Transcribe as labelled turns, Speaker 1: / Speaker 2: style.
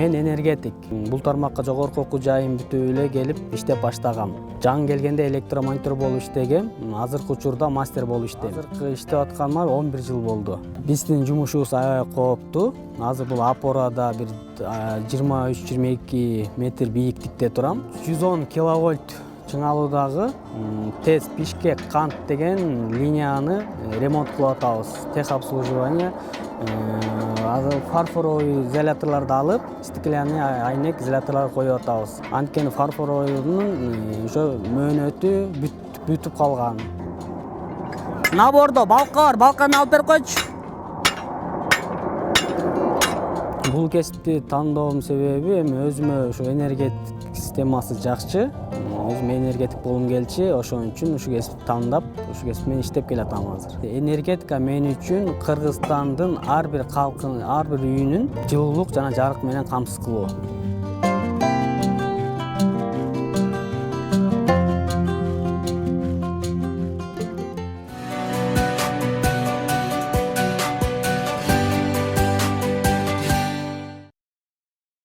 Speaker 1: Мен энергетик. Бул тармакка жогорку окуу жайым бүтүп эле келип иштеп баштагам. Жаңы келгенде электромонтер болуп иштегем. Азыркы учурда мастер болуп иштейм. Азыркы иштеп атканыма 11 жыл болду. Биздин жумушубуз аябай кооптуу. Азыр бул опорада бир 23-22 метр бийиктикте турам. 110 киловольт чыңалуудагы ТЭС Бишкек кант деген линияны ремонт кылып атабыз. Техобслуживание. Азыр фарфоровый изоляторлорду алып, стеклянный айнек изоляторлор коюп атабыз. Анткени фарфоровыйдын ошо мөөнөтү бүтүп калган. Набордо балка бар, балканы алып берип койчу. Бул кесипти тандоом себеби эми өзүмө ошо энергетик системасы жакчы. Өзүм энергетик болгум келчү, ошон үчүн ушу кесипти тандап, ушу кесип менен иштеп келатам азыр. Энергетика мен үчүн Кыргызстандын ар бир калкынын, ар бир үйүнүн жылуулук жана жарык менен камсыз кылуу.